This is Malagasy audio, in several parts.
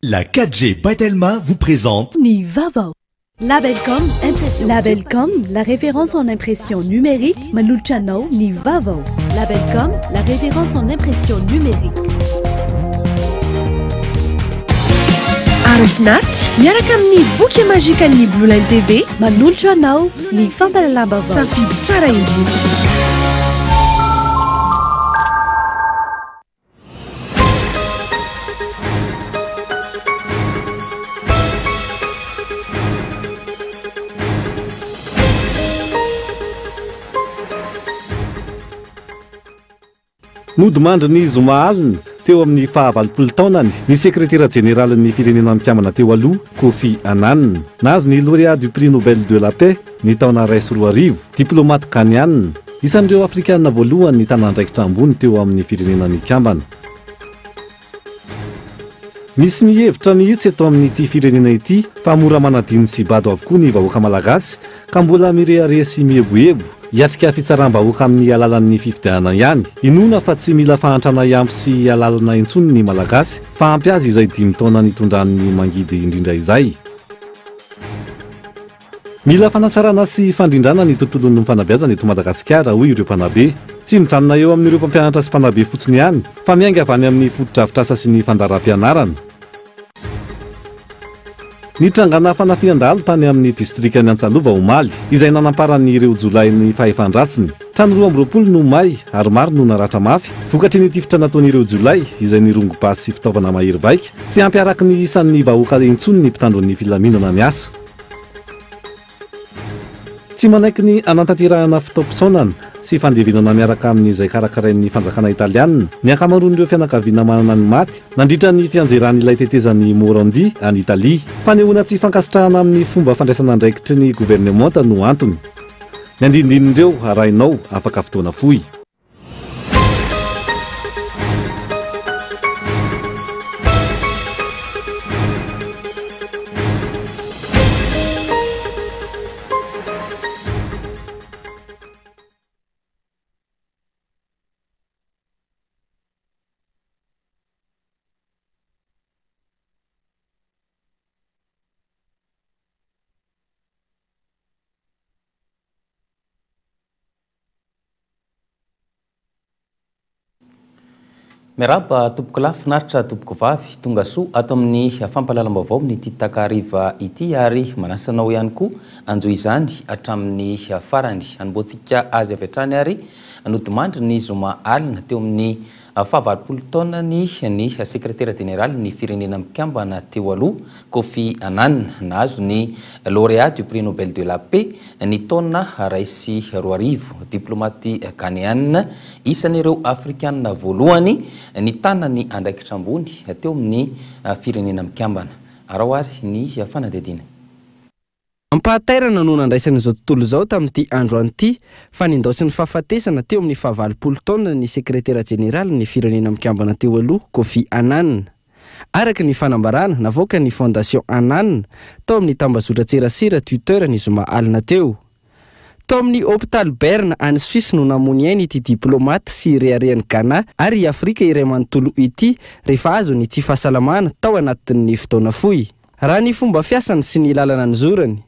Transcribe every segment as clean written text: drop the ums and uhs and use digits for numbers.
La 4G Batelma vous présente Nivavo. Labelcom, impression. Labelcom, la référence en impression numérique. Manulchano, Nivavo. Labelcom, la référence en impression numérique. Arifnat, miaraka amin'ny boky magique ny Blue Line TV. Manulchano, ni fampalalamba vao. Safidy tsara indrindra. Nodimandry ny Zoma Alina teo amin'ny fahavalopolo taonany ny sekretera jeneralin'ny firenena mikambana teo aloha Kofi Annan. Nahazo ny lauréat du prix Nobel de la Paix ny taona raisy roa arivo, diplomate ghaniana, isan'ireo afrikanina voalohany ny tanàndraikitra ambony teo amin'ny firenena mikambana. Misy mihevitra mihitsy eto amin'ity firenena ity fa mora manadino sy bado avokoa ny vahoaka malagasy ka mbola mirehareha sy mieboebo hiatrika fitsaram-bahoaka amin'ny alalan'ny fifidianana ihany. Inona fa tsy mila fahantrana iampy sy alalana intsony ny malagasy fa ampy azy izay 5 taona nitondran'ny mangidy indrindra izay. Mila fanatsarana sy fandrindrana ny tontolon'ny fanabeazana eto Madagasikara hoy ireo mpanabe. Tsy mijanona eo amin'ireo mpampianatra sy mpanabe fotsiny ihany fa miainga avy any amin'ny fotodrafitrasa sy ny fandaharam-pianarana. Nitrangana fanafian-dalo tany amin'ny distrikany Antsalova Omaly izay nanamparany ireo Jolay ny fahefandratsiny. Trano 12 no may ary maro no naratra mafy vokatry ny tifitra nataon'ireo Jolay izay nirongom-basy sy fitaovana mahery vaika tsy ampy araky ny isan'ny vahoaka intsony ny mpitandron'ny filaminana miasa. Tsy manaiky ny anantanterahana fitaom-pisaonana sy fandevenana miaraka amin'izay karakarain'ny fanjakana italianina ny ankamaroan'ireo fianakaviana manana ny maty nandritra ny fianjeran'ilay tetezan'ny Morandi any Italia fa nehoana tsy fankasitrahana amin'ny fomba fandraisana andraikitry ny gouvernemanta no antony. Ny andindinindreo arahinao afaka fotoana fohy. Meraba tompoko lahy finaritra tompoko vavy tonga soa ato amin'ny fampalalam-baovao ny ity takariva ity ary manasanao ihany koa anjo izany hatramin'ny farany hanomboantsika azy avy hatrany ary nodimandry ny Zoma Alina teo amin'ny fahavalopolo taona ny sekretera jeneraly ny firenena mikambana teo aloha Kofi Annan nahazo ny lauréat du prix Nobel de la Paix ny taona raisy roa arivo, diplomate ghaniana, isan'ireo afrikanina voalohany ny tanany andraikitra ambony teo amin'ny firenena mikambana. Arao ary ny fanadidina. Ampahatairana no nandraisan'izao tontolo izao tamin'ity andro an'ity fa nindaosy ny fahafatesana teo amin'ny fahavalopolo taona ny sekretera jeneraly ny firenena mikambana teo aloha Kofi Annan. Araka ny fanambarana navoaka ny fondation Annan tao amin'ny tambazotra-tserasera Twitter ny Zoma Alina teo. Tao amin'ny hôpital Berne any Suisse no namony ainy ity diplomate sy reharehan'ny Ghana ary Afrika iray manontolo ity rehefa azo ny tsy fahasalamana tao anatin'ny fotoana fohy. Raha ny fomba fiasany sy ny lalana nizorany,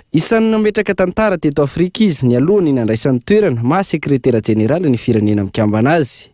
isan'ny nametraka tantara teto Afrika izy ny alohany nandraisan'ny toerana maha sekretera jeneraly ny firenena mikambana azy.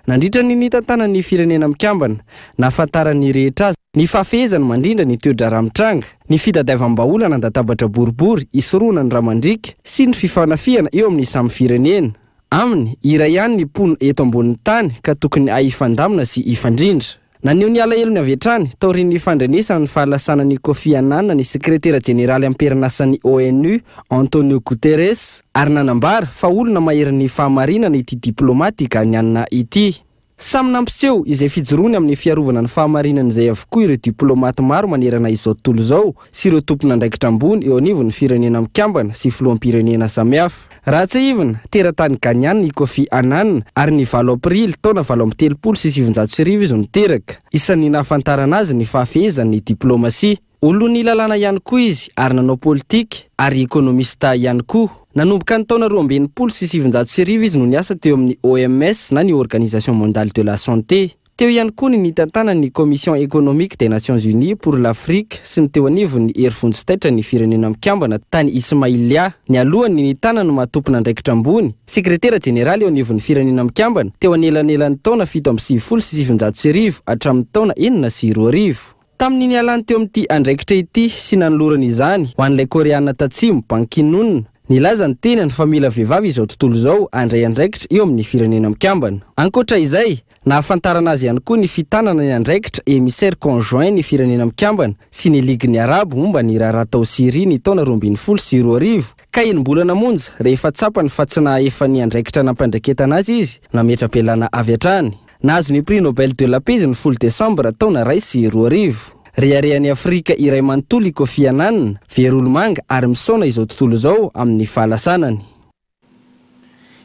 Nandritra ny tantanan'ny firenena mikambana, nahafantarany rehetra azy ny fahafehezany mandrindra ny toedra ramitranga, ny fitadiavam-baolana nandatabatra boribory isoroana ny ramandrika sy ny fifanafiana eo amin'ny samy firenena. Aminy, iray ihany ny mpono eto ambonin'ny tany ka tokony ahifandamina sy ifandrindra. Naneho ny alahelony avy hatrany taorian'ny fandrenesany fahalasana ny Kofi Annan ny sekretera jeneraly am-perinasany ONU Antonio Guterres ary nanambara fa olona maherin'ny fahamarinana ity diplomate ghaniana ity. Samy nampiseho izay fijoroany amin'ny fiarovana ny fahamarinana izay avokoa ireo diplomate maro manerana izao tontolo izao sy ireo tompona andraikitra ambony eo anivon'ny firenena mikambana sy filoham-pirenena samihafa. Raha tsy ivona, teratany ghaniana ny Kofi Annan ary ny 7 aprily taona 2017 izy niteraka. Isan'ny nahafantarana azy ny fahafehezan'ny diplomasia. Olony lalàna ihany koa izy ary nanao politika ary ekonomista ihany koa. Nanomboka ny taona 2017 izy no niasa teo amin'ny OMS na ny Organisation Mondiale de la Santé. Teo ihany koa ny nitantana ny Commission économique des Nations Unies pour l'Afrique sy ny teo anivony hery vonjy-taitra ny firenena mikambana tany Ismailia. Ny alohany nitana no mahatompona andraikitra ambony sekretera jeneraly eo anivon'ny firenena mikambana teo anelanelan'ny taona 7 hatramin'ny taona 4 tamin'ny nialany teo amin'ity andraikitra ity sy nanolorana izany ho an'ilay koreana tatsimo Ban Ki-moon. Nilaza ny tenany fa mila vehivavy izao tontolo izao andray andraikitra eo amin'ny firenena mikambana. Ankoatra izay, nahafantarana azy ihany koa ny fitanana ny andraikitra émissaire conjoint ny firenena mikambana sy ny Ligue-ny Arabo momba ny raharaha tao Syria ny taona 2020 ka enim-bolana monja rehefa tsapany fa tsy nahefa ny andraikitra nampandraiketana azy izy nametra-pialana avy hatrany. Nahazo ny prix Nobel de la Paix ny 10 Desambra taona 2020. Reharehan'ny Afrika iray manontolo Kofi Annan verolomanga ary misaona izao tontolo izao amin'ny fahalasanany.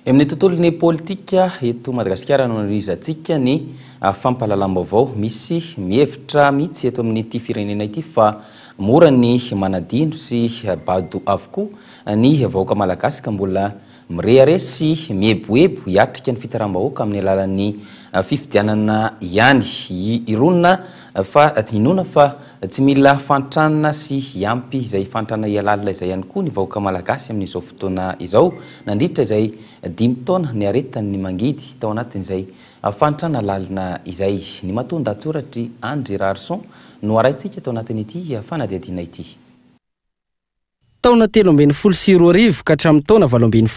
Amin'ny tontolon'ny politika eto Madagasikara no anorizatsika ny fampahalalam-baovao misy mihevitra mihitsy eto amin'ity firenena ity fa mora ny manadino sy bado avokoa ny vahoaka malagasy ka mbola mirehare sy mieboebo hiatrika ny fitsaram-bahoaka amin'ny alalan'ny fifidianana ihany ironina fa inona fa tsy mila fantranana sy iampy izay fantranana ialalina izay ihany koa ny vahoaka malagasy amin'izao fotoana izao nandritra izay 5 taona ny aretan'ny mangidy tao anatin'izay fantrana lalina izay ny matonda atsoratry André Rarson no araintsika tao anatin'ity fanadihadiana ity. Taona 13 ka hatramin'ny taona 20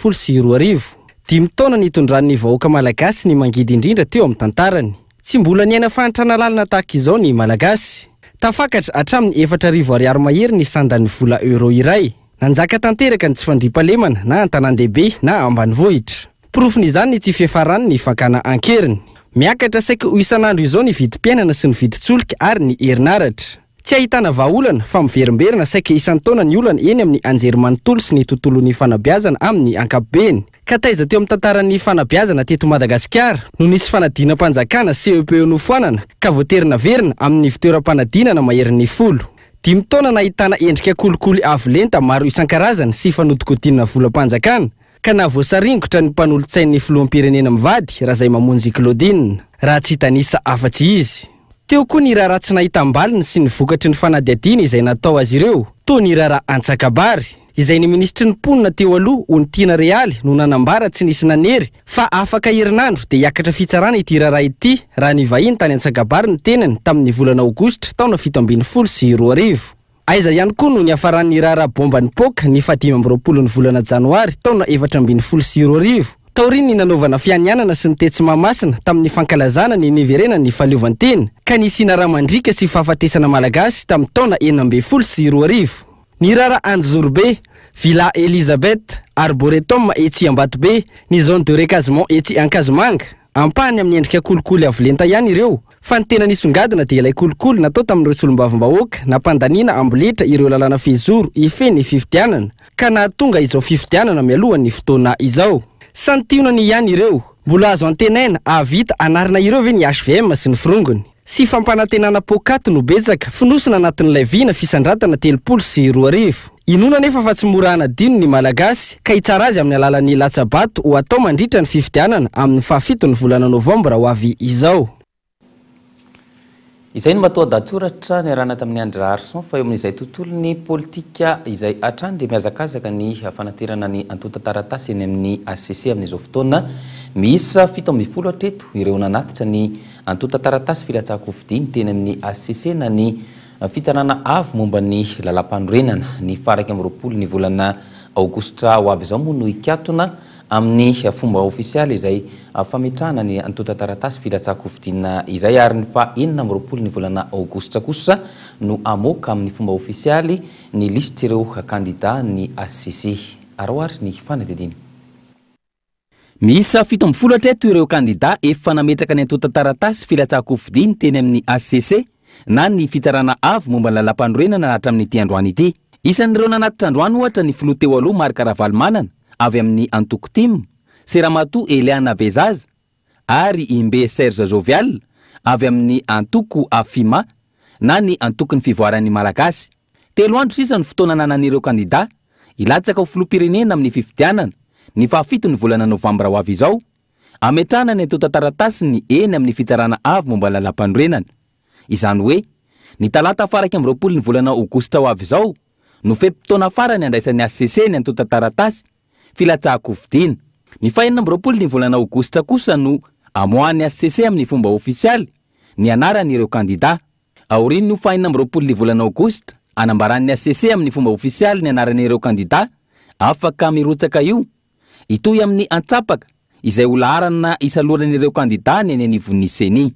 5 taona nitondran'ny vahoaka malagasy ny mangidy indrindra teo amin'ny tantarany. Tsy mbola niaina fantrana lalina tahaka izao ny malagasy. Tafakatra hatramin'ny 4,000 ariary mahery ny sandan'ny vola euro iray. Nanjaka tanteraka ny tsy fandriampalemana na an-tanan-dehibe na ambanivohitra. Porofon'izany ny tsy fiafarany ny fakana ankeriny. Miakatra saika ho isan'andro izao ny vidim-piainana sy ny vidin-tsolika ary ny herinaratra. Tsy ahitana vahaolana fa miverimberina saika isan'ny taona ny olana eny amin'ny anjerimanontolo sy ny tontolon'ny fanabeazana amin'ny ankapobeny. Ka taiza teo amin'ny tantaran'ny fanabeazana teto Madagasikara no nisy fanadinam-panjakana CEP nofoanana ka voaterina verina amin'ny fitoeram-panadinana maherin'ny folo. 5 taona nahitana endrika kolikoly avo lenta maro isan-karazany sy fanodikotinana volam-panjakana ka navoasaringotra ny mpanolontsain'ny filoham-pirenena mivady raha izay mamonjy Claudine raha tsy hitanisa afa-tsy izy. Teo koa ny raharaha tsy nahitam-baliny sy ny vokatry ny fanadihadiana izay natao azy ireo toa ny raharaha Antsakabary izay ny ministry ny mponina teo aloha Ontiana Realy no nanambara tsy nisy nanery fa afaka herinandro dia hiakatra fitsarana ity raharaha ity raha ny vahiny tany Antsakabary ny tenany tamin'ny volana Aogositra taona 17 Aiza ihany koa no niafaran'ny raharaha bombany poka ny 20 volana Janoary taona 20 Tauriny nanaovana fianianana sy ny tetsy mamasina tamin'ny fankalazana ny niverena ny fahaleovantena ka nisina ramandrika sy fahafatesana malagasy tamin'ny taona 20 Ny raharaha Anjorbe, Villa Elisabeth, Arboretum etsy Ambatobe, ny zone de recasement etsy Ankazomanga. Ampahany amin'ny endrika kolikoly avo lenta ihany ireo. Fa ny tena nisongadina dia ilay kolikoly natao tamin'ireo solombavim-bahoaka nampandaniana amboletra ireo lalàna fehizoro ifeny fifidianana ka nahatonga izao fifidianana mialohan'ny fotoana izao. Santionany ihany ireo. Mbola azo antenaina avita anarina ireo ve ny HVM sy ny firongony. Sy fampanantenana pokaty no betsaka finosina anatin'ilay vina fisandratana 30 Inona nefa fa tsy mora anadino ny malagasy ka hitsara azy amin'ny alalan'ny latsabato ho atao mandritra ny fifidianana amin'ny 7 volana Novambra ho avy izao. Izay no matoa datsoratra ny arana tamin'ny André Rarson fa eo amin'izay tontolon'ny politika izay hatrany dia miazakazaka ny fanaterana ny antota taratasy eny amin'ny ACC amin'izao fotoana miisa 17 hatreto ireo nanatitra ny antota taratasy filatsaham-pifidiana teny amin'ny ACC na ny fitsarana avo momba ny lalam-panorenana ny faraky amin'ny 20 ny volana Aogositra ho avy izao moa no ikatona amin'ny fomba ofisialy izay fametrahana ny antota taratasy filatsaham-pifidiana izay ary ny fa 20 ny volana Aogositra kosa no amoaka amin'ny fomba ofisialy ny lisitra ireo kandida ny ACC. Aroary ny fanadihadiana. Miisa 17 hatreto ireo kandida efa nametraka ny antota taratasy filatsaham-pifidiana teny amin'ny ACC na ny fitsarana avo momba ny lalam-panorenana hatramin'ity androany ity. Isan'ireo nanatitra androany ohatra ny filoha teo aloha Marc Ravalomanana avy amin'ny Antoko Tim, Seramato Eliana Bezaza ary Imbe Serge Jovial avy amin'ny Antoko Afima na ny Antoko ny fivoaran'ny Malagasy. 3 andro sisa ny fotoana nanan'ireo kandida ilatsaka ho filoham-pirenena amin'ny fifidianana ny 7 ny volana Novambra ho avy izao ametrana ny atota taratasy ny eny amin'ny fitsarana avy momba lalam-panorenana. Izany hoe ny talata faraka amby 20 ny volana aogositra ho avy izao no fe-potoana farany andraisan'ny ACC ny atota taratasy filatsahako vidiana. Ny fahenina amby 20 ny volana aogositra kosa no amoahan'ny ACC amin'ny fomba ofisialy ny anaran'ireo kandida. Aoriany no fahenina amby 20 ny volana aogositra anambaran'ny ACC amin'ny fomba ofisialy ny anaran'ireo kandida afaka mirotsaka io itoy amin'ny antsapaka izay ho laharana isalohan'ireo kandida ny anivon'ny seni.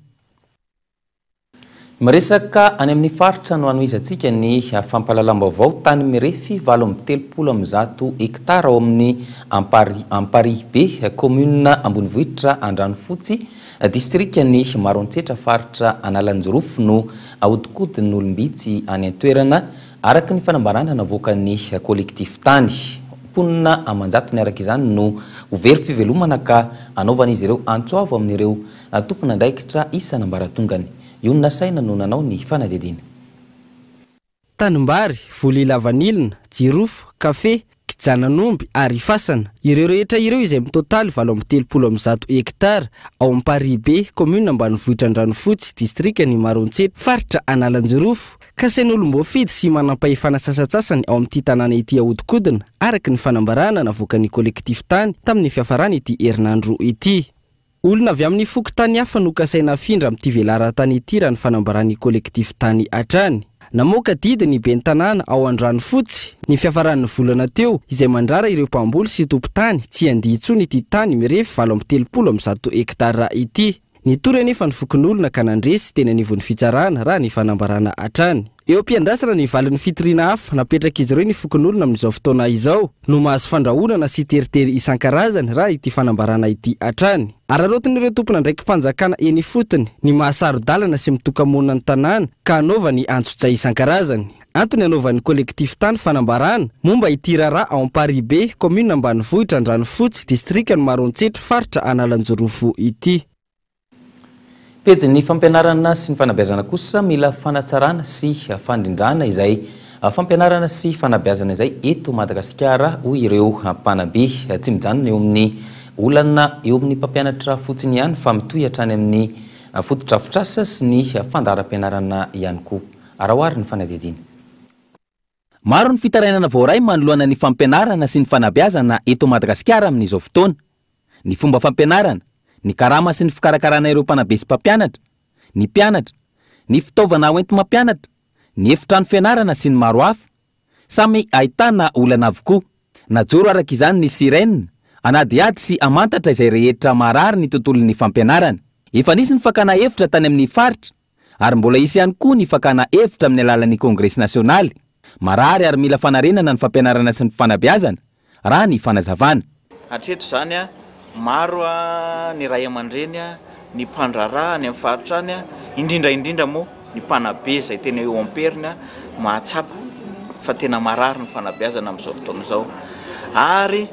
Miresaka any amin'ny faritra no anoizantsika ny fampahalalam-baovao tany mirefy 730 hektara ao amin'ny Amparibe commune Ambonivohitra Andranofotsy district ny Maroantsetra faritra Analanjorofo no ahodikodin'ny olombitsy any an-toerana araka ny fanambarana navoakan'ny collectif tany. Ponina amanjato ny araka izany no hovery fivelomana ka anaovan'izy ireo antsoavo amin'ireo tompon'andraikitra isan'ambaratongany. Iona saina no nanao ny fanadidina. Tanimbary, volila vanilina, jirofo, kafe, kijananomby ary fasana. Ireo rehetra ireo izay mitotaly 730 hektara ao Amparibe commune Ambanivohitra Andranofotsy district ny Maroantsetra faritra Analanjorofo ka sain'olom-boafidy sy manampahefana sasatsasany ao amin'ity tanàna ity ahodikodina araka ny fanambarana navoakan'ny collectif tany tamin'ny fiafarany ity herinandro ity. Olona avy amin'ny foko tany hafa no kasaina afindra amin'ity velara-tany ity raha ny fanambaran'ny collectif tany hatrany. Namoaka didy ny ben'ny tanàna ao Andranofotsy ny fiafaran'ny volana teo izay mandrara ireo mpamboly sy tompon-tany tsy handihy intsony ity tany mirefy 730 hektara ity. Ny tory anefa ny fokon'olona ka nandresy teny anivon'ny fitsarana raha ny fanambarana hatrany. Eo am-piandasana ny valin'ny fitoriana hafa napetraka izy ireo ny fokon'olona amin'izao fotoana izao no mahazo fandrahonana sy teritery isan-karazany raha ity fanambarana ity hatrany. Ararotin'ireo tompona ndraiky mpanjakana eny fotony ny mahasaro-dalana sy mitoka-monina ny tanàna ka anaova ny antso-tsay isan-karazany. Antony anaovan'ny collectif tany fanambarana momba ity raharaha ao Amparibe commune Ambanivohitra Andranofotsy district ny Maroantsetra faritra Analanjorofo ity. Pejy ny fampianarana sy ny fanabeazana kosa mila fanatsarana sy fandrindrana izay fampianarana sy fanabeazana izay eto Madagasikara hoy ireo mpanabe tsy mijanona eo amin'ny olana eo amin'ny mpampianatra fotsiny ihany fa mitohy hatrany amin'ny fotodrafitrasa sy ny fandaharam-pianarana ihany koa. Arahoary ny fanadidina. Maro ny fitarainana voaray manoloana ny fampianarana sy ny fanabeazana eto Madagasikara amin'izao fotoana. Ny fomba fampianarana, ny karama sy ny fikarakarana ireo mpanabe sy mpampianatra, ny mpianatra, ny fitaovana hoenti-mampianatra, ny efitrano fianarana sy ny maro hafa samy ahitana olana avokoa. Najoro araka izany ny sirena anadiady sy amantatra izay rehetra marary ny tontolon'ny fampianarana. Efa nisy ny fakana hevitra tany amin'ny faritra ary mbola isy ihany koa ny fakana hevitra amin'ny alalan'ny Kongresy Nasionaly. Marary ary mila fanarenana ny fampianarana sy ny fanabeazana raha ny fanazavana. Hatreto zany maro ny ray aman-dreny ny mpandraraha ny amin'ny faritrany indrindra moa ny mpanabe izay tena eo amperina mahatsapa fa tena marary ny fanabeazana amin'izao fotoana izao ary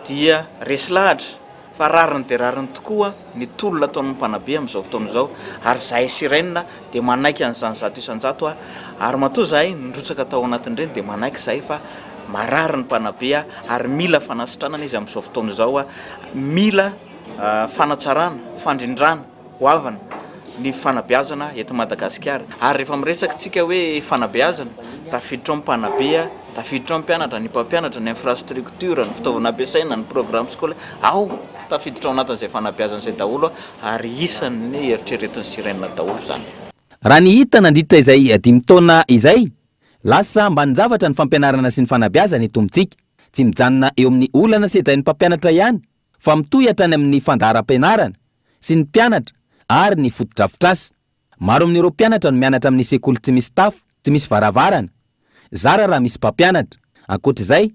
dia resy lahatra fa rariny dia rariny tokoa ny tolona ataon'ny mpanabe amin'izao fotoana izao ary zahay sirena dia manaiky an'izany zato isan-jato ary matoa zahay nindrotsaka tao anatin'ireny dia manaiky zahay fa marary ny mpanabe ary mila fanasitranana izy amin'izao fotoana izao mila fanatsarana, fandrindrana, hoavana ny fanabeazana eto Madagasikara. Ary rehefa miresaka tsika hoe fanabeazana, tafiditra amin'ny mpanabe, tafiditra amin'ny mpianatra, ny mpampianatra, ny infrastructure, ny fitaovana ampiasaina, ny programme scolaire, ao tafiditra ao anatin'izay fanabeazana izay daholo ary isan'ny eritreretin'ny sirena daholo zany. Raha ny hita nandritra izay 5 taona izay, lasa mba nijavatra ny fampianarana sy ny fanabeazana eto amintsika. Tsy mijanona eo amin'ny olana sedrain'ny mpampianatra ihany, fa mitohy hatrany amin'ny fandaharam-pianarana sy ny mpianatra ary ny fotodrafitrasa. Maro amin'ireo mpianatra no mianatra amin'ny sekoly tsy misy tafo, tsy misy varavarana. Zara raha misy mpampianatra. Ankoatr'izay,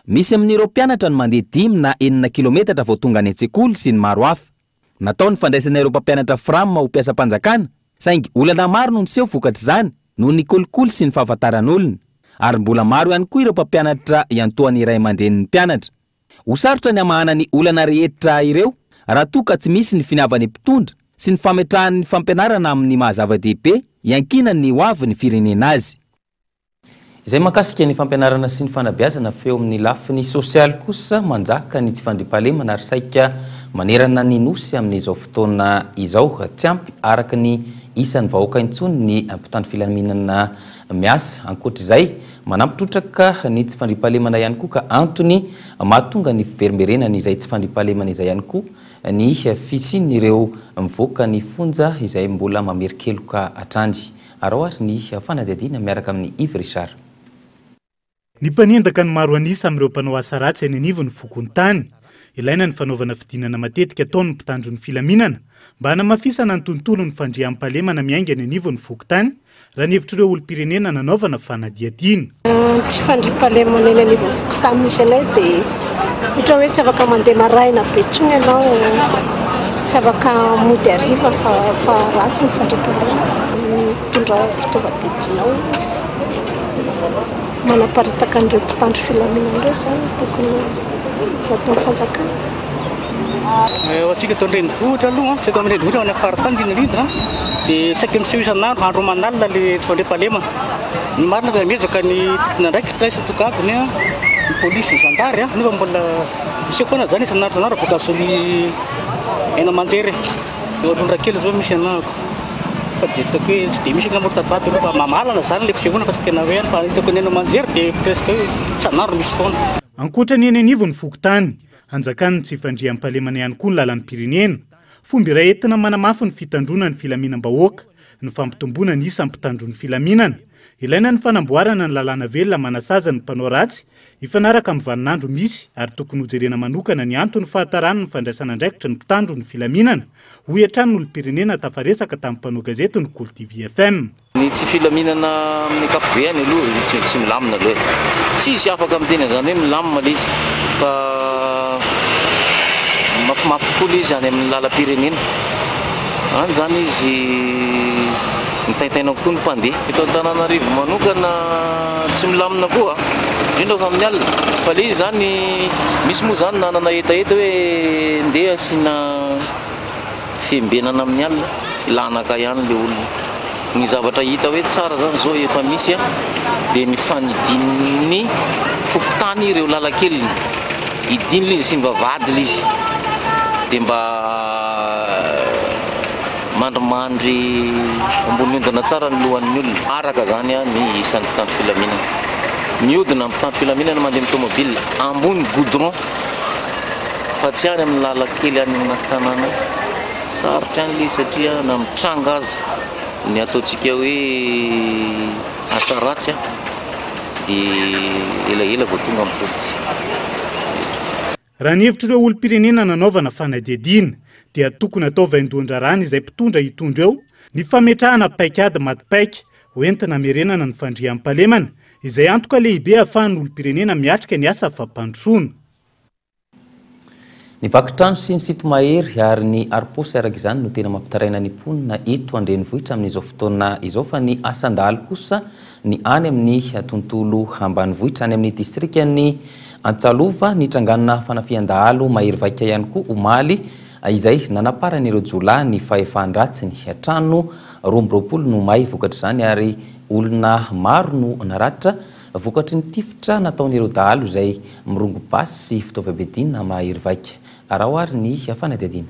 misy amin'ireo mpianatra no mandeha 5 na 9 kilometatra vao tonga any an-tsekoly sy ny maro hafa. Natao ny fandraisana ireo mpampianatra frama ho mpiasam-panjakana, saingy olana maro no niseho vokatra izany noho ny kolikoly sy ny fahafantaran'olona. Ary mbola maro ihany koa ireo mpampianatra iantoany iray aman-drenin'ny mpianatra. Ho sarotra ny amahana ny olana rehetra ireo raha toa ka tsy misy ny finiavany mpitondra sy ny fametrahan'ny fampianarana amin'ny mahazava-dehibe iankinan'ny hoavin'ny firenena azy. Izay makasika ny fampianarana sy ny fanabeazana feo amin'ny lafiny sosialy kosa manjaka ny tsy fandriam-pahalemana ary saika manerana ny nosy amin'izao fotoana izao tsy ampy araka ny isan'ny vahoaka intsony ny mpitandro filaminana miasa ankoatr'izay manampitrotraka ny tsy fandriampahalemana ihany koa ka antony mahatonga ny fiverimberenana izay tsy fandriampahalemana izay ihany koa ny fisin'ireo mivoaka ny fonja izay mbola mamerikeloka hatrany araoary ny fanadihadiana miaraka amin'ny Yves Richard. Ny mpanendaka ny maro anisa amin'ireo mpanao asa ratsy any anivon'ny fokony tany ilaina ny fanaovana fidinana matetika ataon'ny mpitandro ny filaminana mba hanamafisana ny tontolo ny fandriam-pahalemana miainga any anivon'ny fokontany raha ny hevitr'ireo olom-pirenena nanaovana fanadihadiana. Tsy fandriam-pahalemana eny anivon'ny fokontany misy anay dia ohatra hoe tsy afaka mandeha maraina be intsony ianao, tsy afaka mody hariva fa ratsy ny fandriam-pahalemana mitondra fitaovam-piadinao izy. Manaparitaka an'ireo mpitandro filaminana ireo izany tokony natao fanjakana. Atsika atao ndrenivohitra aloha tsy atao ndrenivohitra any aparitany indrindra dia saika miseho isan'andro andro manalina le tsy fandriam-pahalemana. Ny marina fa miezaka ny tompona ndraiky traisa tokaatony ny polisy zandary nefa mbola miseho foana zany isan'andro isan'andro vokasol'ny aina manjery olondra kely zao misy anako fa dia hitako hoe tsy dia misy ngamorotatoato fa mamalana zany le fisehoana fa tsy tena hoe fa hitako ny aina manjery dia presque hoe isan'andro misy foana. Ankoatra ny eny anivon'ny fokontany hanjakany tsy fandriam-pahalemana ihany koa ny lalan'ny pirenena fomba iray entina manamafy ny fitandrona ny filaminam-bahoaka ny fampitomboana ny isan'ny mpitandro ny filaminana ilaina ny fanamboarana ny lalàna velona manasaza ny mpanao ratsy ifanaraka amin'ny vaninandro misy ary tokony hojerena manokana ny antony fahatarany ny fandraisana andraikitra ny mpitandro ny filaminana hoy hatrany n'olom-pirenena tafaresaka tamin'ny mpanao gazety ny Cool TV FM. Ny tsy filaminana amin'ny kapobeany aloha tsy milamina aloha tsisy afaka amin'ny teny zany hoe milamina le izy fa mafimafy koa izy any amin'ny lalam-pirenena any zany izy mitaitaina koa ny mpandeha. Eto Antananarivo manokana tsy milamina koa indrindra fa amin'ny alina fa le izy zany misy moa zany nanana etaeta hoe ndeha asina fiembenana amin'ny alina lanaka ihany le olona. Ny zavatra hita hoe tsara zany zao efa misy dia ny fanidin'ny fokotany ireo lalakeliny idininy sy mivavady izy dia mba mandrimandry ambony ondana tsara ny lohan'ny olona araka zany ny isan'ny mpitandro filaminana mihodina mpitandro filaminana mandeha amin'ny tomobile ambony goudron fa tsy any amin'ny lalakely any amin'ny tanàna sarotra any le satria na mitranga aza ny ataontsika hoe asa ratsy dia elaela vao tonga amin'ny polisy. Raha ny hevitr'ireo olom-pirenena nanaovana fanadihadiana dia tokony atao vaindohan-drarany izay mpitondra hitondra eo ny fametrahana paikady matipaika hoentina merenana ny fandriam-pahalemana izay antoka lehibe ahafahan'ny olom-pirenena miatrika ny asa fampandrosoana. Ny vakitrano sy ny sito mahery ary ny ariposy araka izany no tena mampitaraina ny mponina eto andrenivohitra amin'izao fotoana izao fa ny asan-dalo kosa ny any amin'ny tontolo ambanivohitra any amin'ny distrikany Antsalova ny tranganana fanafian-dahalo mahery vaika ihany koa omaly izay nanaparan'ireo jolahy ny fahefahan-dratsy ny trano rombropolo no may vokatra izany ary olona maro no naratra vokatry ny tifitra nataon'ireo dahalo izay mirongo basy sy fitaovam-piadiana mahery vaika. Araoary ny fanadihadiana.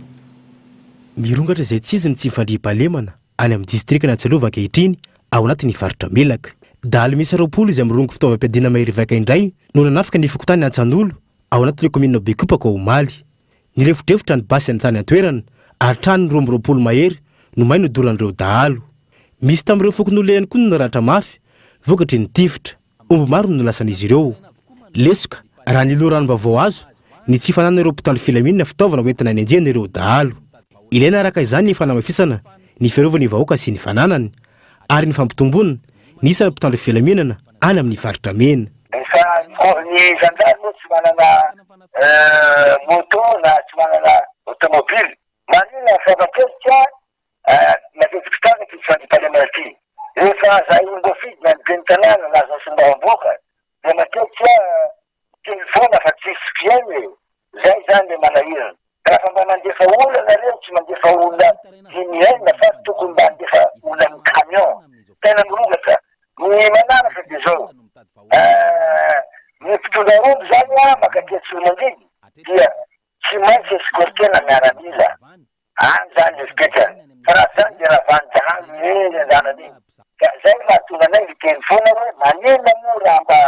Mirongatra izay tsisy ny tsy fandriam-pahalemana any amin'ny distrikana Antsalova ankehitriny ao anatin'ny faritra Melaka. Dahalo misy roapolo izay mirongo fitaovam-piadiana mahery vaika indray no nanafika ny fokotany Antsanolo ao anatin'ireo komina Bekopaka Omaly. Ny refotrefitra ny basy ny tany antoerana ary trano rombropolo mahery no may nodoran'ireo dahalo. Misy tamin'ireo fokon'olona ihany koa no naratra mafy vokatry ny tifitra. Omby maro no lasan'izy ireo. Lesoka raha ny loharanam-baovao azo ny tsy fananan'ireo mpitandro filaminana fitaovana hoentina ny anjehana ireo dahalo. Ilaina araka izany ny fanamafisana ny fiarovany vahoaka sy ny fananany ary ny fampitombonana ny isan'ny mpitandro filaminana any amin'ny faritra mena. Ny zandary moa tsy manana moto na tsy manana automobile manina favakelotra matetiky tany ty fandriam-pahalemana ty rehefa za imbofidina ny beny tanàna na za sombavam-boaka dia matetika telefona fa tsisy fiainy zay zany le manahirana. Raha fa mba mandefa olana reo tsy mandefa olona dimiaina fa tokony mba mandefa olona ny camion tena mirongatra ny manana fa dia zao ny mpitondra rombo zany makatetsy olonandidy dia tsy maintsy escortena miaraka fifidianana iny ka zay mahatonga anay miteny foana hoe manena moa raha mba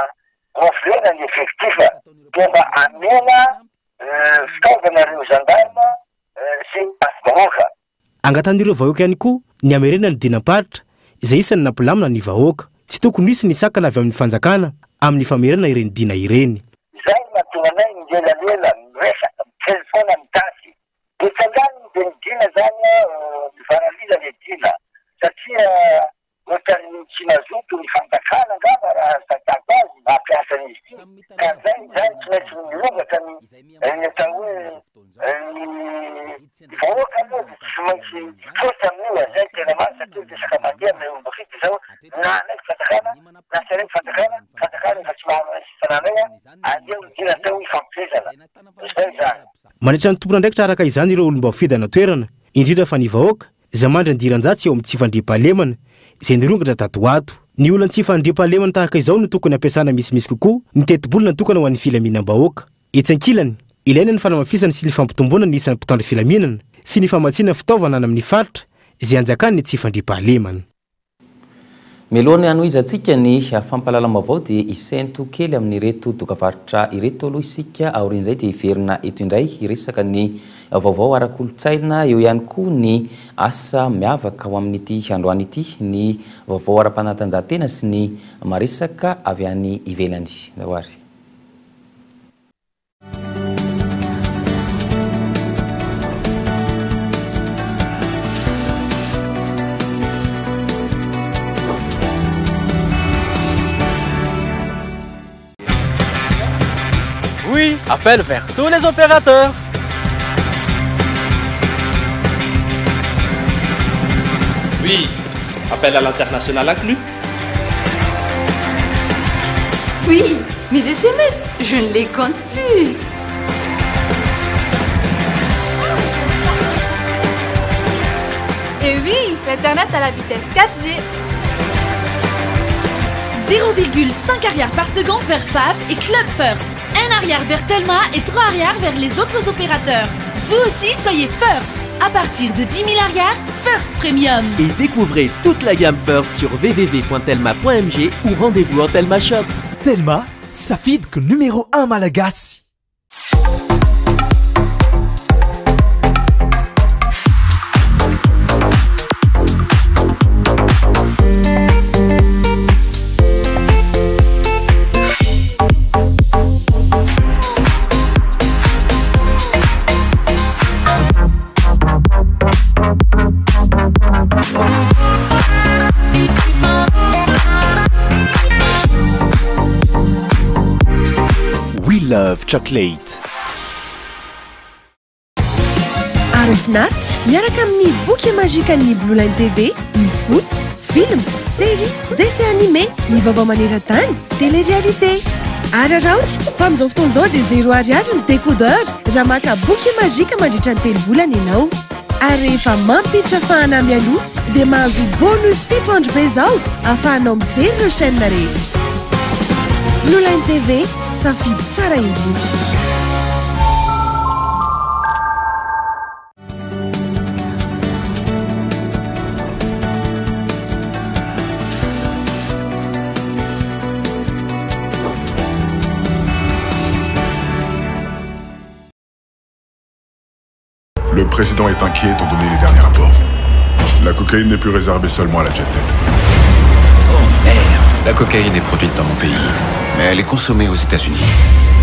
gonflena ny effectifa dia mba amena fitaovana reo gendarme sy asy-bahoaka. Angatan'ireo vahoaka ihany koa ny amerena ny dinam-paritra izay isany nampilamina ny vahoaka. Tsy tokony hisy ny sakana avy amin'ny fanjakana amin'ny famerana ireny dina ireny. Zay mahatonga anay milelalela miresaka miteny foana mitasy dia tsangany dia ny dina zany mivaraliza le dina satria ohatrany tsy mazoto ny fanjakana angamba raha zakako azy mampiasa izy ity ka zay tsy maintsy milongatra ny atao hoe ny vahoaka aloha tsy maintsy fotsa amin'io zay tena marina satria resaka mandeha amin'ny ombafity zao na anay fanjakana na sy anay fanjakana efa tsy maharesy sananay andeo dina tao ifampifezana zay zany. Mandritra ny tompon'andraikitra araka izany ireo olom-bafidana toerana indrindra fa ny vahoaka izay mandry andiran-jatsy eo amin'ny tsy fandriam-pahalemana izay nirongatra tatoato. Ny olona tsy fandriam-pahalemana tahaka izao no tokony ampiasana misimisy kokoa ny teti-bolona tokana ho an'ny filaminam-bahoaka. Etsy-ankilany ilaina ny fanamafisana sy ny fampitomboana ny isan'ny mpitandro filaminana sy ny famatsiana fitaovana any amin'ny faritra izay anjakany ny tsy fandriam-pahalemana. Meloany anoizantsika ny fampalalam-baovao dia isento kely amin'ireto dokavaritra ireto aloha isika aorian'izay dia iverina eto indray iresaka ny vaovao ara-kolotsaina eo ihany koa ny asa miavaka ao amin'ity androany ity ny vaovao ara-panatanjahantena sy ny maresaka avy any ivelany. Dahoary. Oui, appel vers tous les opérateurs. Oui, appel à l'international inclus. Oui, mes SMS, je ne les compte plus. Et oui, l'Internet à la vitesse 4G. 0,5 arrière par seconde vers FAF et Club First. 1 arrière vers Telma et 3 arrière vers les autres opérateurs. Vous aussi soyez First. À partir de 10 000 arrières, First Premium. Et découvrez toute la gamme First sur www.telma.mg ou rendez-vous en Telma Shop. Telma, sa feed que numéro 1 Malagasy. Love chocolate. Arifnat, miaraka amin'ny boky magique an'ny Blue Line TV, ny foot, film, série, dessin animé, ny vaovao maneran-tany, télé-réalité. Araraoty, fa amin'izao fotoana izao dia 0 ariary ny décodeur raha maka boky magique mandritra ny 3 volana ianao. Ary rehefa mampiditra fahana mialoha dia mahazo bonus 7 andro be izao ahafahanao mijery ireo chaîne rehetra. Blue Line TV, safidy tsara indrindra. Le président est inquiet étant donné les derniers rapports. La cocaïne n'est plus réservée seulement à la jet set. Oh merde! La cocaïne est produite dans mon pays, mais elle est consommée aux États-Unis.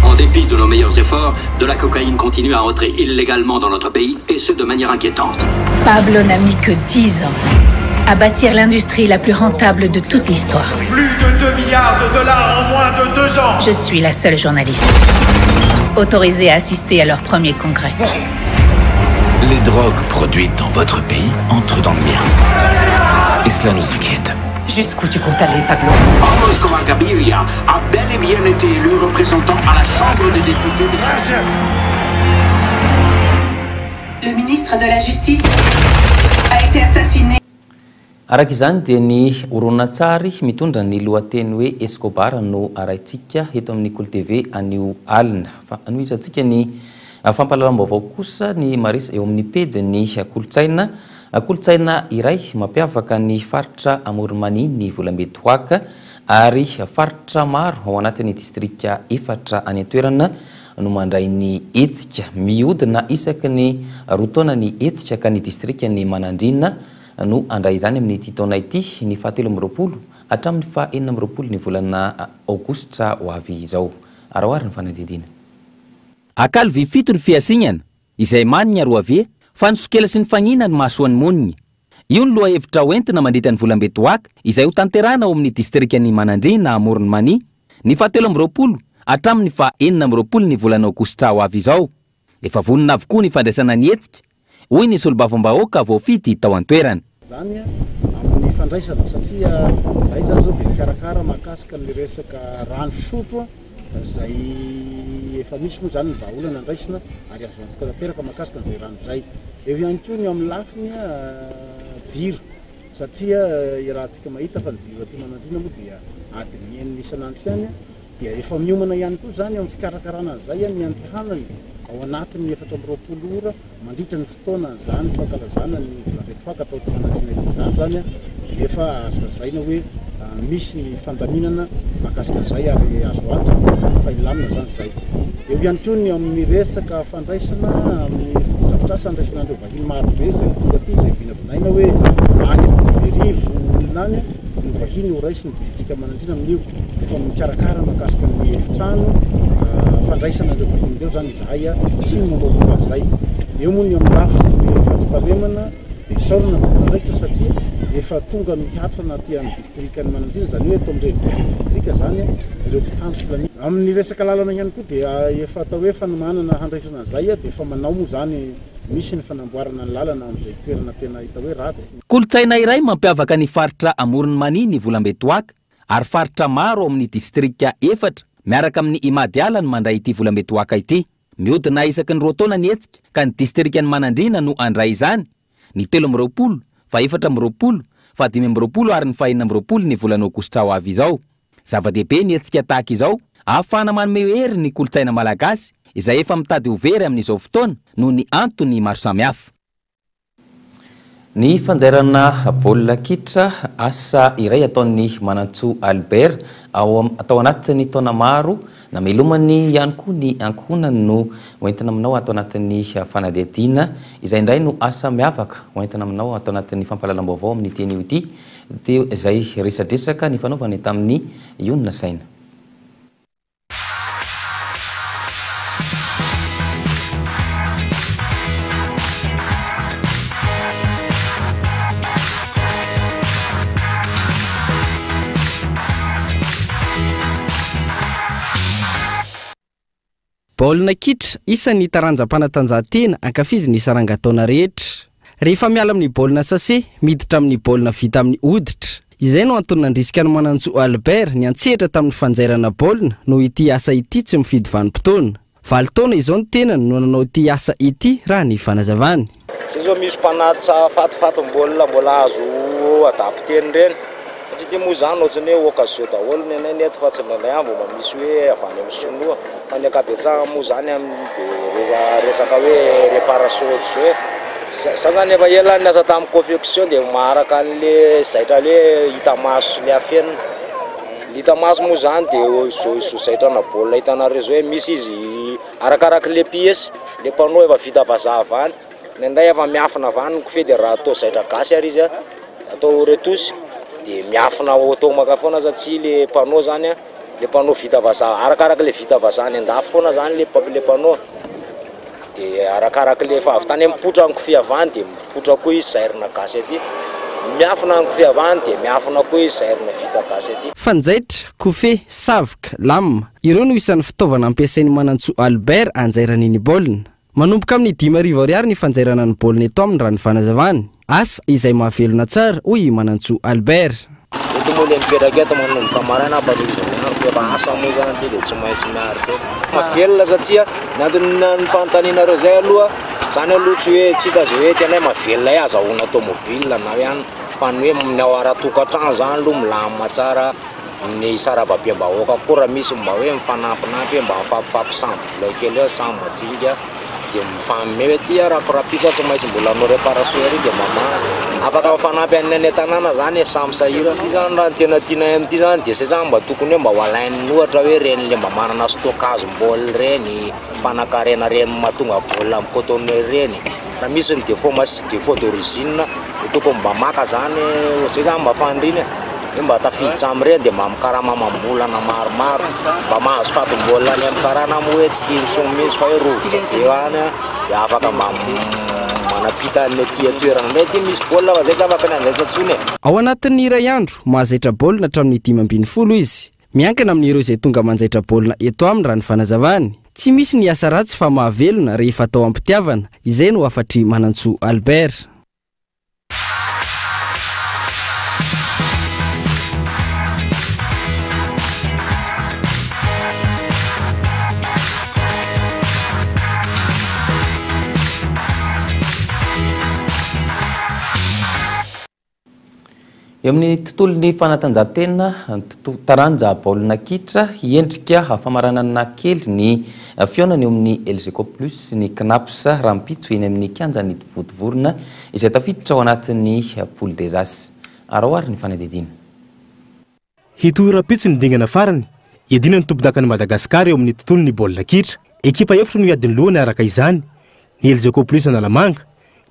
En dépit de nos meilleurs efforts, de la cocaïne continue à entrer illégalement dans notre pays, et ce de manière inquiétante. Pablo n'a mis que 10 ans à bâtir l'industrie la plus rentable de toute l'histoire. Plus de 2 milliards de dollars en moins de 2 ans. Je suis la seule journaliste autorisée à assister à leur premier congrès. Les drogues produites dans votre pays entrent dans le mien. Et cela nous inquiète. Jusqu'où tu comptes aller, Pablo? Pablo Escobar Gaviria a bel et bien été élu représentant à la Chambre des députés de Gracias. Le ministre de la Justice a été assassiné. Araka izany dia ny horonan-tsary mitondra ny lohateny hoe Escobar no arahintsika eto amin'ny Kolo TV anio alina. Fa anohizantsika ny fampalalam-baovao kosa ny maresaka eo amin'ny pejy ny kolotsaina Kolotsaina iray mampiavaka ny faritra Amoronmany ny Volambedoaka ary faritra maro ao anatin'ny distrika efatra any an-toerana no mandray ny hetsika mihodina isaky ny roa taona ny hetsika ka ny distrika ny Manandrina no andray izany amin'ny taona ity ny 17 hatramin'ny 24 ny volana Aogositra ho avy izao. Arahoary ny fanadidina. Akalvy fito ny fiasignana izay maniny aroa ave fa ny sokela sy ny fagnina ny mahasoan'ny moniny. Io ny loha hevitra hoentina mandritra ny Volambedoaka izay ho tanterana ao amin'ny distrika ny Manandrina Amoronmany ny 17 hatramin'ny 24 ny volana Aogositra ho avy izao. Efa vonina avokoa ny fandraisana ny hetsika hoy ny solombavambahoaka voafidy tao an-toerana. Zany amin'ny fandraisana satria zay zao dia mikarakara mahakasika ny resaka rano fisotro zay efa misy moa zany mba olana andraisina ary azo antoka tanteraka mahakasika an'izay rano zay. Eo ihany koa ny amin'ny lafiny jiro satria raha antsika mahita fa ny jiro aty Manandrina moa dia adiny enina isanandro ihany dia efa miomana ihany koa zany amin'ny fikarakarana an'izay ny andehanany ao anatin'ny 420 ora mandritra ny fotoana zany fankalazana ny Volambedoaka atao to Manandrina ity zany dia efa azo lazaina hoe misy ny fandaminana mahakasika an'izay ary azo antoka fa ilamina zany zay. Eo ihany koa ny amin'ny resaka fandraisana amin'ny fotodrafitrasa andraisana andreo vahiny maro be zay tonga aty zay vinavinaina hoe any amin'ny olona any no vahiny ho raisy ny distrika Manandrina amin'io efa mikarakara mahakasika ny efitrano fandraisana andreo vahiny ndreo zany izahay sy ny mombaomba an'izay. Eo moa ny amin'ny lafiny fandriampahalemana dia saorana tokandraikitra satria efa tonga mihatrana aty amin'ny distrika ny Manandrina zany hoe atao amin'ireny distrika zany ireo mpitandro filamina. Amin'ny resaka lalana ihany koa dia efa atao hoe fanomanana handraisana an'izay dia efa manao moa zany misy ny fanamboarana ny lalana amin'izay toerana tena hita hoe ratsy. Kolotsaina iray mampiavaka ny faritra Amoronmany ny Volambedoaka ary faritra maro ao amin'ny distrika efatra miaraka amin'ny Imadiala ny mandray ity Volambedoaka ity. Mihodina isaky ny roa taona ny hetsika ka ny distrika ny Manandrina no andray izany ny 13, 14, 15 ary ny 24 ny volana Aogositra ho avy izao. Zava-dehibe ny hetsika tahaka izao ahafahana manome hery ny kolotsaina malagasy izay efa mitady ho very amin'izao fotoana noho ny antony maro samihafa. Ny fanjairana baolina kitra asa iray ataon'ny Manantsoa Albert atao anatin'ny taona maro namelomany ihany koa ny ankohonany no hoentina aminao atao anatin'ny fanadihadiana izay indray no asa miavaka hoentina aminao atao anatin'ny fampahalalam-baovao amin'ny teny ity dia izay resadresaka ny fanaovany tamin'ny Iona Saina. Baolina kitra isan'ny taranja-panatanjahantena ankafiziny saranga-taona rehetra. Rehefa miala amin'ny baolina sase miditra amin'ny baolina vita amin'ny hoditra. Izay no antony nandrisika ny Manantsoa Albert ny antsehatra tamin'ny fanjairana baolina no ity asa ity tsy mifidy vanim-potoana. 20 taona izao ny tenany no nanao ity asa ity raha ny fanazavany. Zay zao misy mpanatsa fatifatim-baolina mbola azo adapteny reny. Tsy dia moa zany ohatrany hoe occasion daholo ny anay neto fa tsy nalay ambo mba misy hoe avy any amin'ny sinoa fa ny ankabetsahana moa zany dia resaka hoe réparation ohatr'izao za zany efa ela ny asa tamin'ny confection dia maharaka an'le zaitra hoe hita maso le afenina. Hita maso moa zany dia iso zaitrana baolina hitanareo zao hoe misy izy arakaraka le pièce le panneau efa vita vazaha avany ny anday efa miafina avany ko fe dia raha atao zaitra gasy ary izy atao retouche dia miafina auto maka foana satria le panneau zany le panneau vita vazaha arakaraka le vita vazaha ny andafy foana zany le panneau dia arakaraka le fa avy tany mipotra ny kofehy avany dia mipotra koa izy zairina gasy aty miafina ny kofehy avany dia miafina koa izy zairina vita gasy aty. Fanjaitra, kofehy, savoka, lame ireo no isan'ny fitaovana ampiasain'ny Manantsoa Albert anjairan'iny baolina. Manomboka amin'ny 5,000 ariary ny fanjairana ny baolina eto amin'ny raha ny fanazavany. Asa izay mahavelona tsara hoy Manantsoa Albert. Eto moa le mipetraka eto manomboka maraina efa asa moa zany dia tsy maintsy miary zay. Mahavelona satria ny fanontanianareo zay aloha zany aloha tsy hoe tsy hita zay hoe tena mahavelona azahoana automobile na hoe fa ny hoe amin'ny ao ara-tokantrano zany aloha milamina tsara ny sarababem-bahoaka koa raha misy mba hoe mifanampinampy mba mifampisambola kely hoe samy matsika dia mifamme ty rakorapiko tsy maintsy mbola anao réparation ery dia mama afaka mifanampy amin'ny tanàna zany samy sahirana ty zany raha tena tiana amity zany dia se zany mba tokony hoe mba ho alainy ohatra hoe reny le mba manana stockage mbôly reny mpanakarena reny mahatonga bola amin'ny cotonnerie reny raha misy ny défaut d'origine tokony mba maka zany zay zany mba fandriny mba tafiditra am'ireny dia mba mikaraha mamambolana maromaro mba mahazo fatom-bola any amin'ny karana hoe tsy tia misony misy fa hoe rovitra be any dia afaka mba manapita ny tia toerana ndray ty misy baolina fa zay tsy afaka ny anjaitsatsony ao anatin'ny iray andro mahazaitra baolina hatramin'ny 520 izy miankina amin'ireo izay tonga manjaitra baolina eto aminy raha ny fanazavany tsy misy ny asa ratsy fa mahavelona rehefa atao ampitiavana izay no afatry Manantsoa Albert. Eo amin'ny tontolon'ny fanatanjahantena taranja baolina kitra endrika hafamaranana kely ny fionany eo amin'ny Elgeco Plus ny Knaps rampitso eny amin'ny kianjany votovorona izay tafiditra ao anatin'ny poule des As. Araoary ny fanadidina. Hito rampitso ny dingana farany edina ny tompon-dakany Madagasikara eo amin'ny tontolon'ny baolina kitra. Ekipa efatra no miadiny lohany araka izany ny Elgeco Plus Analamanga,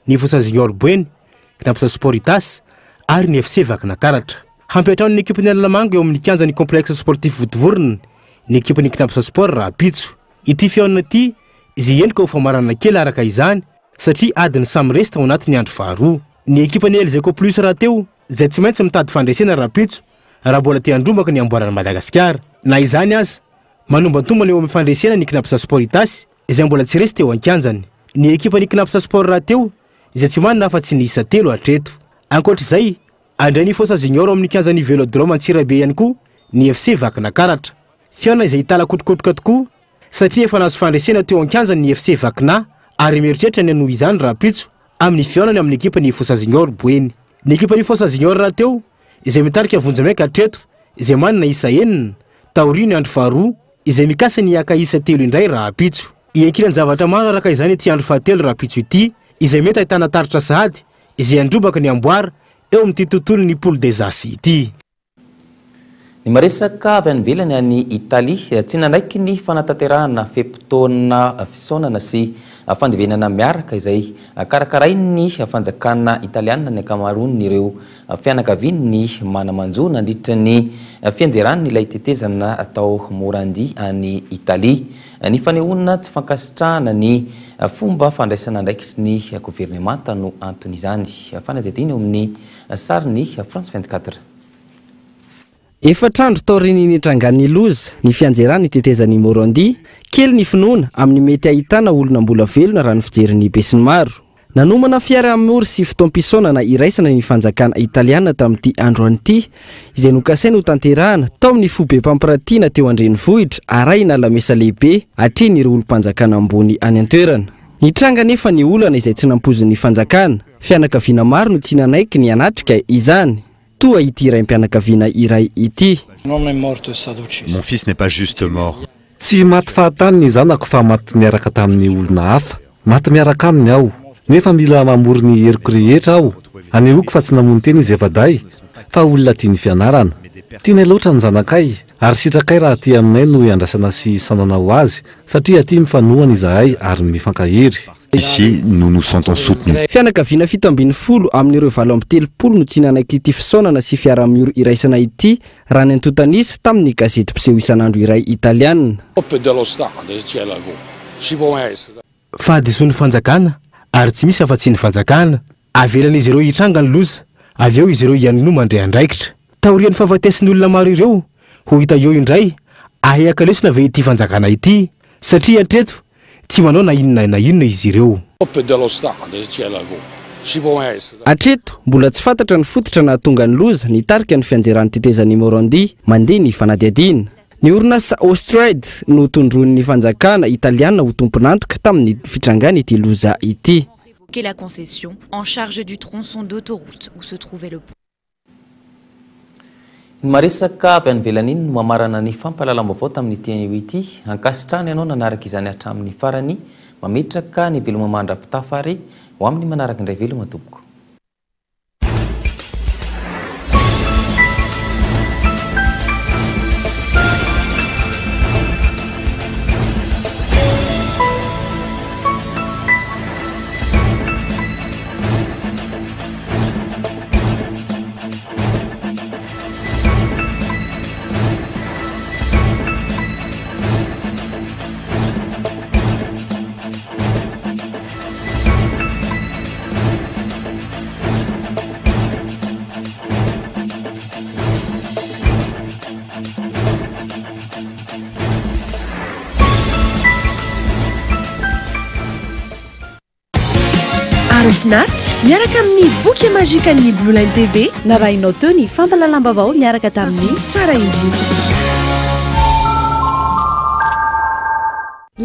ny Fossa Junior Boeny, Knaps Sportitas ary ny FC Vakina Karatra. Hampiatrano ny ekipa ny Analamanga eo amin'ny kianjany complexe sportif votovorona ny ekipa ny Knaps Sport rampitso. Ity fiaonana ity izay endrika ho famarana kely araka izany satria adiny samy resy tao anatin'ny andro faharoa. Ny ekipa ny Elgeco Plus raha teo izay tsy maintsy mitady fandresena rampitso raha mbola te handrombaka ny amboarana Madagasikara. Na izany aza manombantombana eo amin'ny fandresena ny Knaps Sportitas izay mbola tsy resy teo an-kianjany. Ny ekipa ny Knaps Sport raha teo izay tsy manana afa-tsy ny isa telo hatreto. Ankoatra izay andray ny Fossa Junior amin'ny kianjany Velodrome Antsirabe ihany koa ny FC Vakina Karatra. Fiona izay tala kotokotoka tokoa satria efa nahazo fandresena teo an-kianjany ny FC Vakina ary mieritreritra ny hanohy izany rampitso amin'ny fionany amin'ny ekipa ny Fossa Junior Boeny. Ny ekipa ny Fossa Junior raha teo izay mitarika vonjamaika hatreto izay manana isa enina taoriany andro faharoa izay mikasa ny aka isa telo indray rampitso. Iankiran'ny zavatra maro araka izany ity andro fahatelo rampitso ity izay mety ahitana taritra sahady izay androbaka ny amboara eo amin'ity tontolon'ny poule des As ity. Ny maresaka avy any ivelany any Italia tsy nanaiky ny fanatanterahana fepitaona fisaonana sy fandevenana miaraka izay karakarainy ny fanjakana italiana ny ankamaroany ireo fianakaviany manamanjo nandritra ny fianjerany ilay tetezana atao Morandi any Italia. Ny fanehoana tsy fankasitrahana ny fomba fandraisana ndraikitry ny gouvernemanta no antony izany. Fanadidina eo amin'ny sariny France 24. Efatrandro taorin'ny trangan'ny loza ny fianjerany tetezan'ny Morandi kely ny finoana amin'ny mety ahitana olona mbola velona raha ny fijeriny be sy ny maro. Nanomana fiara-mory sy fotoam-pisaonana iraisana ny fanjakana italiana tamin'ity andro an'ity izay nokasaina ho tanterahana tao amin'ny fobe mpampirantiana teo an-drenivohitra arahina lamesa lehibe hatriny ireo olom-panjakana ambony any an-toerana. Nitranga nefa ny olana izay tsy nampozin'ny fanjakana, fianakaviana maro no tsy nanaiky ny anatrika izany. Toa ity raim-pianakaviana iray ity. Mon fils n'est pas juste mort. Tsy maty fahatany ny zanako fa maty miaraka tamin'ny olona hafa. Maty miaraka aminy aho. Nefa mila mamory ny heriko rehetra aho. Anehoako fa tsy namono teny izy efa-day fa olona tiany fianarana. Tiany loatra ny zanakay ary sitrakay raha ty aminay no iandrasana sy sanana ho azy satria aty mifanohana izahay ary mifankahery. Ici, nous nous sentons soutenus. Fianakaviana 720 amin'ireo 730 no tsy nanaiky ity fisaonana sy fiara-mioro iraisana ity raha ny antotanisa tamin'ny gazety mpiseho isan'andro iray italiana. Fahadisoan'ny fanjakana ary tsy misy afa-tsy ny fanjakana avelan'izy ireo hitranga ny loza avy eo izy ireo ianino mandray andraikitra. Taorian'ny fahafatesin'ny olona maro ireo ho hita eo indray aheka lesona ve ity fanjakana ity satria hatreto tsy manao na inona izy ireo. Hatreto mbola tsy fantatra ny fototra nahatonga ny loza nitarika ny fianjerany tetezan'ny Morandi mandeha ny fanadihadiana. Ny orinasa Austrade no tondron'ny fanjakana italiana ho tompon'antoka tamin'ny fitrangana ity loza ity. La concession en charge du tronçon d'autoroute où se trouvait le pont. Ny maresaka avy any ivelany no mamarana ny fampahalalam-baovao tamin'ny teny ity ankasitrahany ianao nanaraka izany hatramin'ny farany mametraka ny veloma mandra-pitafary ho amin'ny manaraka indray veloma tompoko. Arofinaritra miaraka amin'ny boky magique ny Blue Line TV narahinao teo ny fampalalam-bavao miaraka tamin'ny tsara indrindra.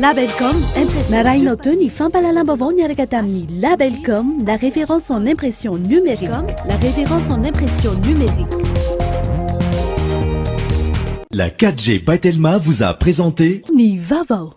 Labelcom narahinao teo ny fampalalam-bavao miaraka tamin'ny Labelcom, la référence en impression numérique. La référence en impression numérique. La 4G by Telma vous a présenté Ni Vavao.